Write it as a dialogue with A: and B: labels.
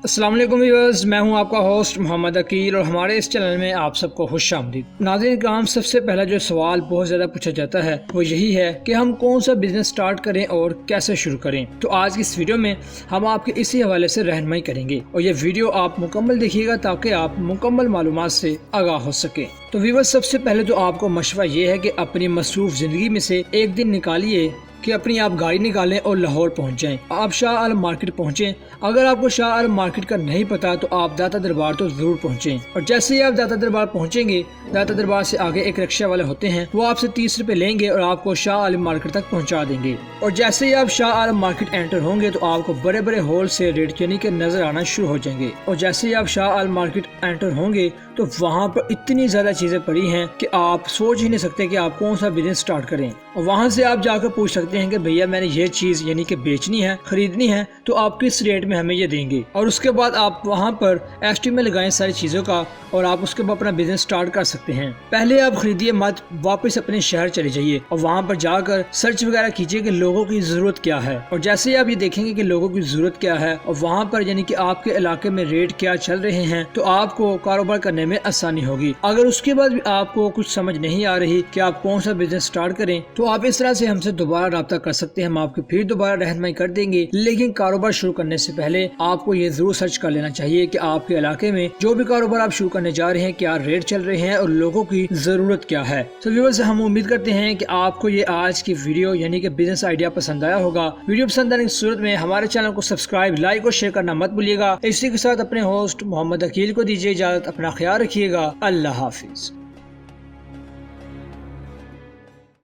A: السلام علیکم ویورز، میں ہوں آپ کا ہوسٹ محمد عقیل اور ہمارے اس چینل میں آپ سب کو خوش آمدید۔ ناظرین کرام، سب سے پہلا جو سوال بہت زیادہ پوچھا جاتا ہے وہ یہی ہے کہ ہم کون سا بزنس سٹارٹ کریں اور کیسے شروع کریں۔ تو آج کی اس ویڈیو میں ہم آپ کے اسی حوالے سے رہنمائی کریں گے اور یہ ویڈیو آپ مکمل دیکھیے گا تاکہ آپ مکمل معلومات سے آگاہ ہو سکیں۔ تو ویورز، سب سے پہلے تو آپ کو مشورہ یہ ہے کہ اپنی مصروف زندگی میں سے ایک دن نکالیے کہ اپنی آپ گاڑی نکالیں اور لاہور پہنچ جائیں۔ آپ شاہ عالم مارکیٹ پہنچیں۔ اگر آپ کو شاہ عالم مارکیٹ کا نہیں پتا تو آپ داتا دربار تو ضرور پہنچیں، اور جیسے ہی آپ داتا دربار پہنچیں گے، داتا دربار سے آگے ایک رکشہ والے ہوتے ہیں، وہ آپ سے 30 روپے لیں گے اور آپ کو شاہ عالم مارکیٹ تک پہنچا دیں گے۔ اور جیسے ہی آپ شاہ عالم مارکیٹ انٹر ہوں گے تو آپ کو بڑے بڑے ہول سے ریٹ یعنی کہ نظر آنا شروع ہو جائیں گے۔ اور جیسے ہی آپ شاہ عالم مارکیٹ انٹر ہوں گے تو وہاں پر اتنی زیادہ چیزیں پڑی ہیں کہ آپ سوچ ہی نہیں سکتے کہ آپ کون سا بزنس سٹارٹ کریں۔ اور وہاں سے آپ جا کر پوچھ سکتے ہیں کہ بھیا میں نے یہ چیز یعنی کہ بیچنی ہے، خریدنی ہے، تو آپ کس ریٹ میں ہمیں یہ دیں گے۔ اور اس کے بعد آپ وہاں پر ایسٹیمیٹ لگائیں ساری چیزوں کا اور آپ اس کے بعد اپنا بزنس سٹارٹ کر سکتے ہیں۔ پہلے آپ خریدیے مت، واپس اپنے شہر چلے جائیے اور وہاں پر جا کر سرچ وغیرہ کیجیے کہ لوگوں کی ضرورت کیا ہے۔ اور جیسے ہی آپ یہ دیکھیں گے کہ لوگوں کی ضرورت کیا ہے اور وہاں پر یعنی کہ آپ کے علاقے میں ریٹ کیا چل رہے ہیں، تو آپ کو کاروبار کرنے میں آسانی ہوگی۔ اگر اس کے بعد بھی آپ کو کچھ سمجھ نہیں آ رہی کہ آپ کون سا بزنس سٹارٹ کریں تو آپ اس طرح سے ہم سے دوبارہ رابطہ کر سکتے ہیں، ہم آپ کی پھر دوبارہ رہنمائی کر دیں گے۔ لیکن کاروبار شروع کرنے سے پہلے آپ کو یہ ضرور سرچ کر لینا چاہیے کہ آپ کے علاقے میں جو بھی کاروبار آپ شروع کرنے جا رہے ہیں کیا ریٹ چل رہے ہیں اور لوگوں کی ضرورت کیا ہے۔ تو ویورز، ہم امید کرتے ہیں کہ آپ کو یہ آج کی ویڈیو یعنی کہ بزنس آئیڈیا پسند آیا ہوگا۔ ویڈیو پسند آنے کی صورت میں ہمارے چینل کو سبسکرائب، لائک اور شیئر کرنا مت بھولیے گا۔ اسی کے ساتھ اپنے ہوسٹ محمد عقیل کو دیجیے اجازت، اپنا خیال رکھیے گا۔ اللہ حافظ۔